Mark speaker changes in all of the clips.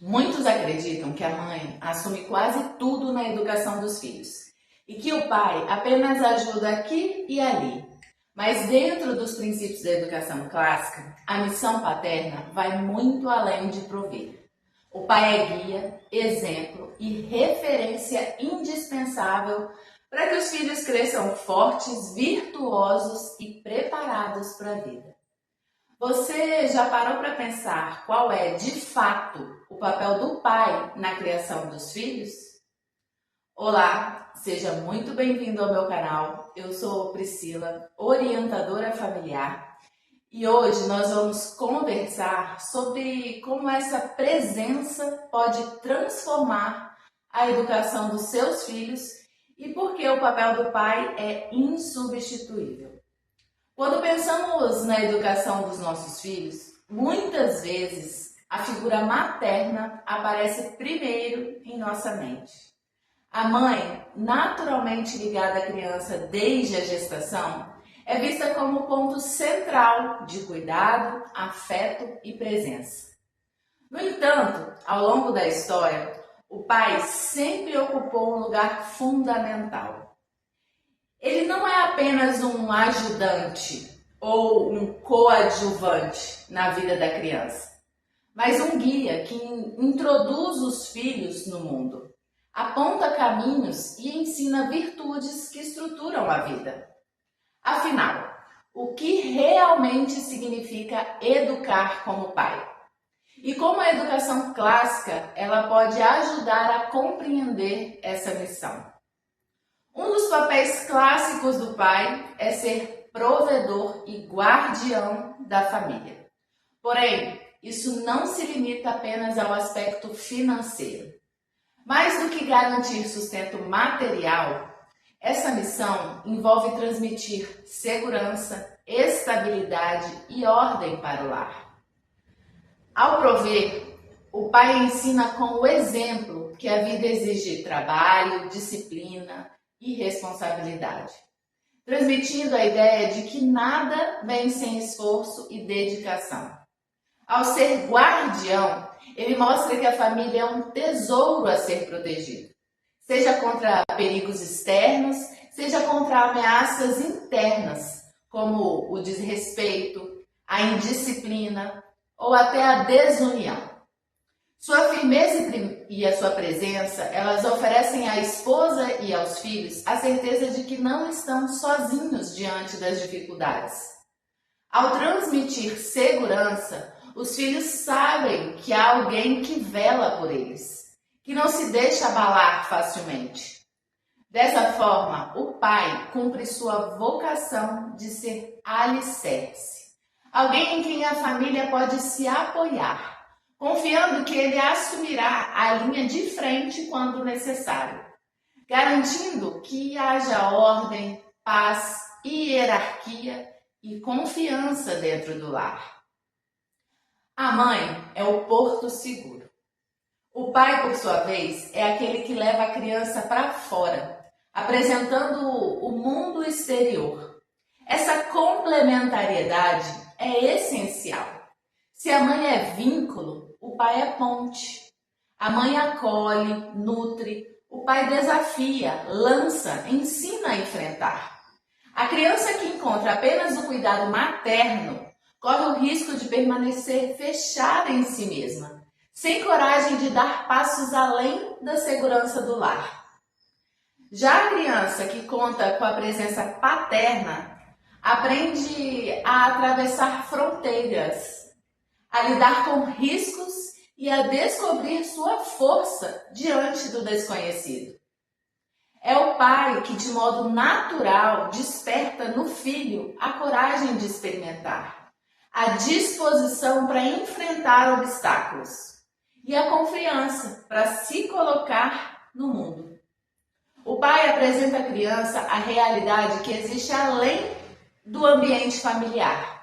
Speaker 1: Muitos acreditam que a mãe assume quase tudo na educação dos filhos e que o pai apenas ajuda aqui e ali. Mas dentro dos princípios da educação clássica, a missão paterna vai muito além de prover. O pai é guia, exemplo e referência indispensável para que os filhos cresçam fortes, virtuosos e preparados para a vida. Você já parou para pensar qual é, de fato, o papel do pai na criação dos filhos? Olá, seja muito bem-vindo ao meu canal. Eu sou Priscila, orientadora familiar, e hoje nós vamos conversar sobre como essa presença pode transformar a educação dos seus filhos e por que o papel do pai é insubstituível. Quando pensamos na educação dos nossos filhos, muitas vezes a figura materna aparece primeiro em nossa mente. A mãe, naturalmente ligada à criança desde a gestação, é vista como ponto central de cuidado, afeto e presença. No entanto, ao longo da história, o pai sempre ocupou um lugar fundamental. Ele não é apenas um ajudante ou um coadjuvante na vida da criança, mas um guia que introduz os filhos no mundo, aponta caminhos e ensina virtudes que estruturam a vida. Afinal, o que realmente significa educar como pai? E como a educação clássica ela pode ajudar a compreender essa missão? Um dos papéis clássicos do pai é ser provedor e guardião da família. Porém, isso não se limita apenas ao aspecto financeiro. Mais do que garantir sustento material, essa missão envolve transmitir segurança, estabilidade e ordem para o lar. Ao prover, o pai ensina com o exemplo que a vida exige trabalho, disciplina e responsabilidade, transmitindo a ideia de que nada vem sem esforço e dedicação. Ao ser guardião, ele mostra que a família é um tesouro a ser protegido, seja contra perigos externos, seja contra ameaças internas, como o desrespeito, a indisciplina ou até a desunião. Sua firmeza e a sua presença, elas oferecem à esposa e aos filhos a certeza de que não estão sozinhos diante das dificuldades. Ao transmitir segurança, os filhos sabem que há alguém que vela por eles, que não se deixa abalar facilmente. Dessa forma, o pai cumpre sua vocação de ser alicerce, alguém em quem a família pode se apoiar, confiando que ele assumirá a linha de frente quando necessário, garantindo que haja ordem, paz, hierarquia e confiança dentro do lar. A mãe é o porto seguro. O pai, por sua vez, é aquele que leva a criança para fora, apresentando o mundo exterior. Essa complementariedade é essencial. Se a mãe é vínculo, o pai é ponte. A mãe acolhe, nutre, o pai desafia, lança, ensina a enfrentar. A criança que encontra apenas o cuidado materno corre o risco de permanecer fechada em si mesma, sem coragem de dar passos além da segurança do lar. Já a criança que conta com a presença paterna aprende a atravessar fronteiras, a lidar com riscos e a descobrir sua força diante do desconhecido. É o pai que, de modo natural, desperta no filho a coragem de experimentar, a disposição para enfrentar obstáculos e a confiança para se colocar no mundo. O pai apresenta à criança a realidade que existe além do ambiente familiar.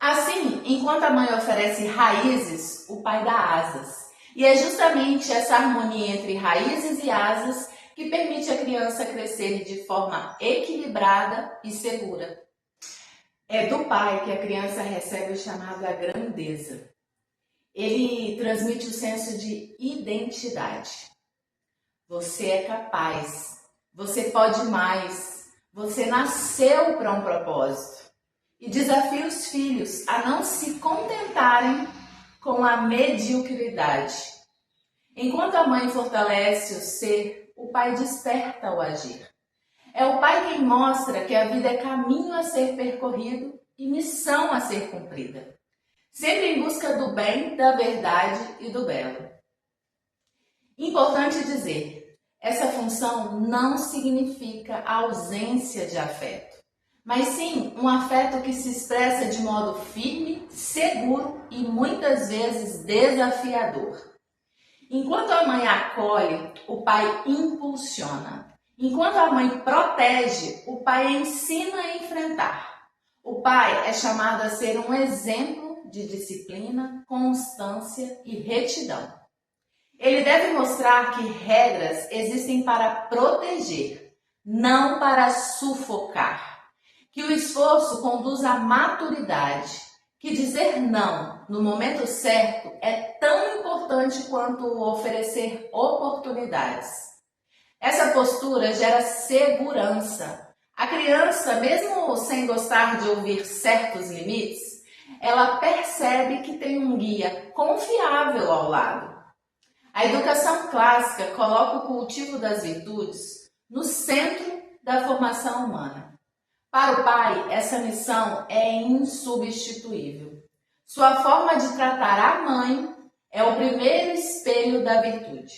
Speaker 1: Assim, enquanto a mãe oferece raízes, o pai dá asas. E é justamente essa harmonia entre raízes e asas que permite à criança crescer de forma equilibrada e segura. É do pai que a criança recebe o chamado à grandeza. Ele transmite o senso de identidade. Você é capaz, você pode mais, você nasceu para um propósito. E desafia os filhos a não se contentarem com a mediocridade. Enquanto a mãe fortalece o ser, o pai desperta o agir. É o pai quem mostra que a vida é caminho a ser percorrido e missão a ser cumprida, sempre em busca do bem, da verdade e do belo. Importante dizer, essa função não significa a ausência de afeto, mas sim um afeto que se expressa de modo firme, seguro e muitas vezes desafiador. Enquanto a mãe acolhe, o pai impulsiona. Enquanto a mãe protege, o pai ensina a enfrentar. O pai é chamado a ser um exemplo de disciplina, constância e retidão. Ele deve mostrar que regras existem para proteger, não para sufocar. Que o esforço conduz à maturidade. Que dizer não no momento certo é tão importante quanto oferecer oportunidades. Essa postura gera segurança. A criança, mesmo sem gostar de ouvir certos limites, ela percebe que tem um guia confiável ao lado. A educação clássica coloca o cultivo das virtudes no centro da formação humana. Para o pai, essa missão é insubstituível. Sua forma de tratar a mãe é o primeiro espelho da virtude.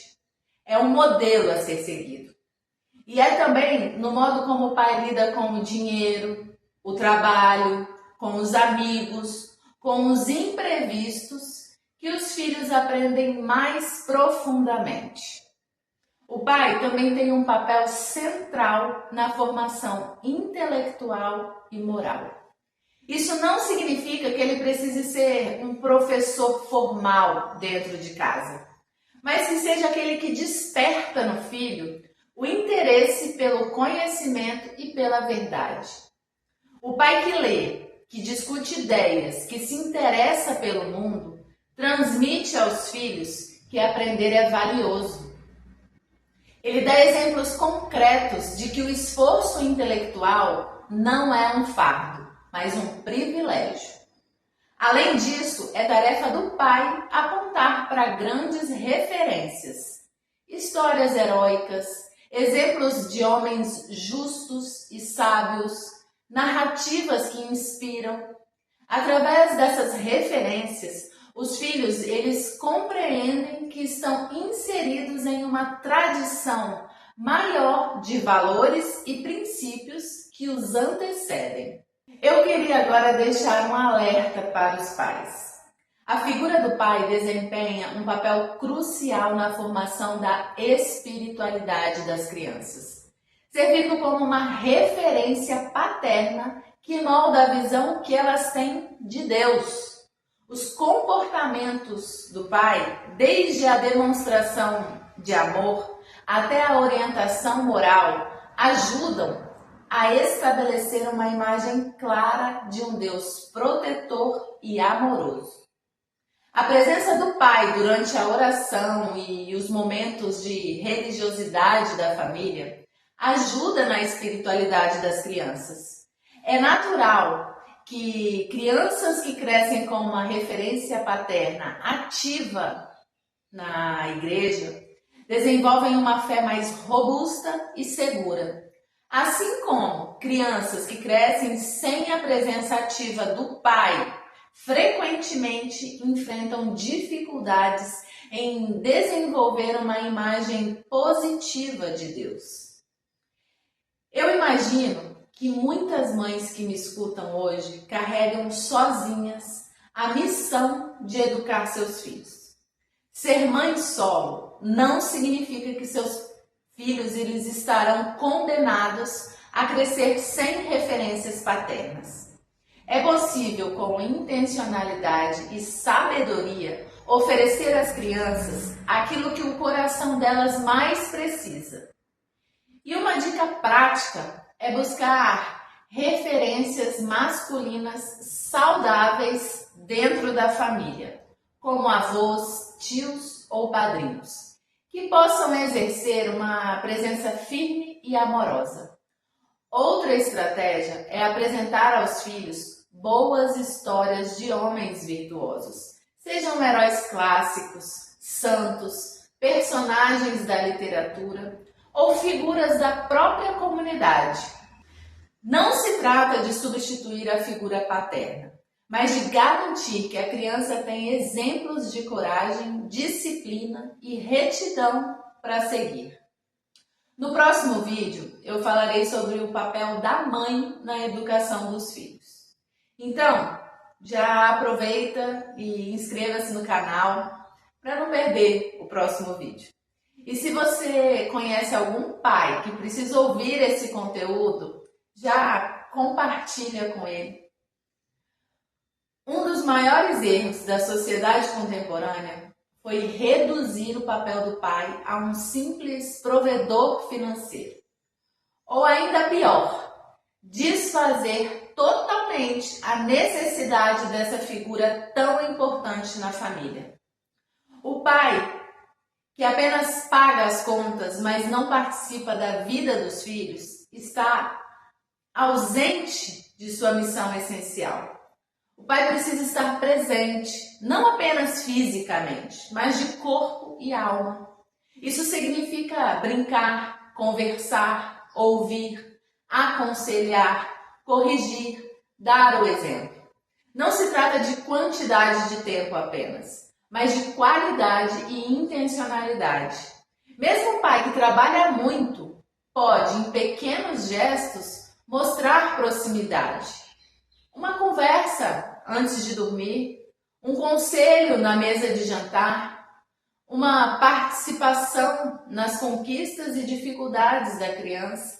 Speaker 1: É um modelo a ser seguido. E é também no modo como o pai lida com o dinheiro, o trabalho, com os amigos, com os imprevistos, que os filhos aprendem mais profundamente. O pai também tem um papel central na formação intelectual e moral. Isso não significa que ele precise ser um professor formal dentro de casa, mas que seja aquele que desperta no filho o interesse pelo conhecimento e pela verdade. O pai que lê, que discute ideias, que se interessa pelo mundo, transmite aos filhos que aprender é valioso. Ele dá exemplos concretos de que o esforço intelectual não é um fardo, mas um privilégio. Além disso, é tarefa do pai apontar para grandes referências, histórias heróicas, exemplos de homens justos e sábios, narrativas que inspiram. Através dessas referências, os filhos eles compreendem que estão inseridos em uma tradição maior de valores e princípios que os antecedem. Eu queria agora deixar um alerta para os pais. A figura do pai desempenha um papel crucial na formação da espiritualidade das crianças, servindo como uma referência paterna que molda a visão que elas têm de Deus. Os comportamentos do pai, desde a demonstração de amor até a orientação moral, ajudam a estabelecer uma imagem clara de um Deus protetor e amoroso. A presença do pai durante a oração e os momentos de religiosidade da família ajuda na espiritualidade das crianças. É natural que crianças que crescem com uma referência paterna ativa na igreja desenvolvem uma fé mais robusta e segura. Assim como crianças que crescem sem a presença ativa do pai frequentemente enfrentam dificuldades em desenvolver uma imagem positiva de Deus. Eu imagino que muitas mães que me escutam hoje carregam sozinhas a missão de educar seus filhos. Ser mãe solo não significa que seus filhos eles estarão condenados a crescer sem referências paternas. É possível, com intencionalidade e sabedoria, oferecer às crianças aquilo que o coração delas mais precisa. E uma dica prática é buscar referências masculinas saudáveis dentro da família, como avós, tios ou padrinhos, que possam exercer uma presença firme e amorosa. Outra estratégia é apresentar aos filhos boas histórias de homens virtuosos, sejam heróis clássicos, santos, personagens da literatura ou figuras da própria comunidade. Não se trata de substituir a figura paterna, mas de garantir que a criança tem exemplos de coragem, disciplina e retidão para seguir. No próximo vídeo, eu falarei sobre o papel da mãe na educação dos filhos. Então, já aproveita e inscreva-se no canal para não perder o próximo vídeo. E se você conhece algum pai que precisa ouvir esse conteúdo, já compartilha com ele. Um dos maiores erros da sociedade contemporânea foi reduzir o papel do pai a um simples provedor financeiro. Ou ainda pior, desfazer totalmente a necessidade dessa figura tão importante na família. O pai, que apenas paga as contas, mas não participa da vida dos filhos, está ausente de sua missão essencial. O pai precisa estar presente, não apenas fisicamente, mas de corpo e alma. Isso significa brincar, conversar, ouvir, aconselhar, corrigir, dar o exemplo. Não se trata de quantidade de tempo apenas, mas de qualidade e intencionalidade. Mesmo um pai que trabalha muito pode, em pequenos gestos, mostrar proximidade. Uma conversa antes de dormir, um conselho na mesa de jantar, uma participação nas conquistas e dificuldades da criança.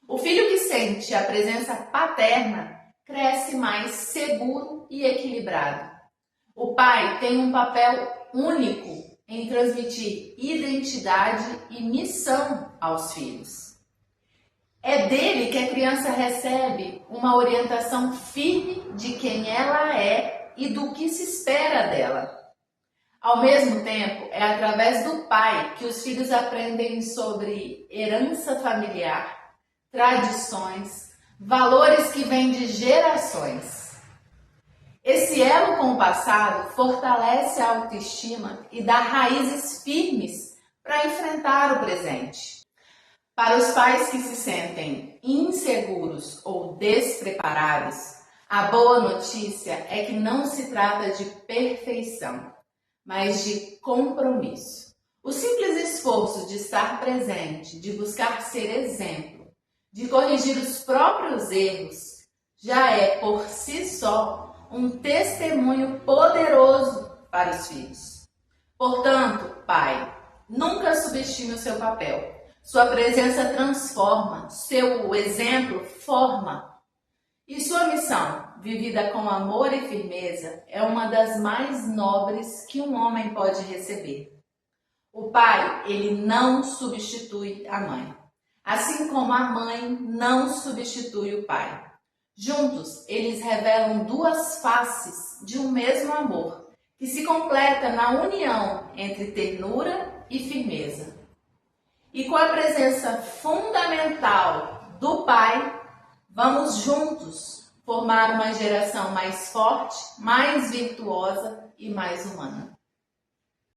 Speaker 1: O filho que sente a presença paterna cresce mais seguro e equilibrado. O pai tem um papel único em transmitir identidade e missão aos filhos. É dele que a criança recebe uma orientação firme de quem ela é e do que se espera dela. Ao mesmo tempo, é através do pai que os filhos aprendem sobre herança familiar, tradições, valores que vêm de gerações. Esse elo com o passado fortalece a autoestima e dá raízes firmes para enfrentar o presente. Para os pais que se sentem inseguros ou despreparados, a boa notícia é que não se trata de perfeição, mas de compromisso. O simples esforço de estar presente, de buscar ser exemplo, de corrigir os próprios erros, já é por si só um testemunho poderoso para os filhos. Portanto, pai, nunca subestime o seu papel. Sua presença transforma, seu exemplo forma. E sua missão, vivida com amor e firmeza, é uma das mais nobres que um homem pode receber. O pai, ele não substitui a mãe, assim como a mãe não substitui o pai. Juntos, eles revelam duas faces de um mesmo amor, que se completa na união entre ternura e firmeza. E com a presença fundamental do pai, vamos juntos formar uma geração mais forte, mais virtuosa e mais humana.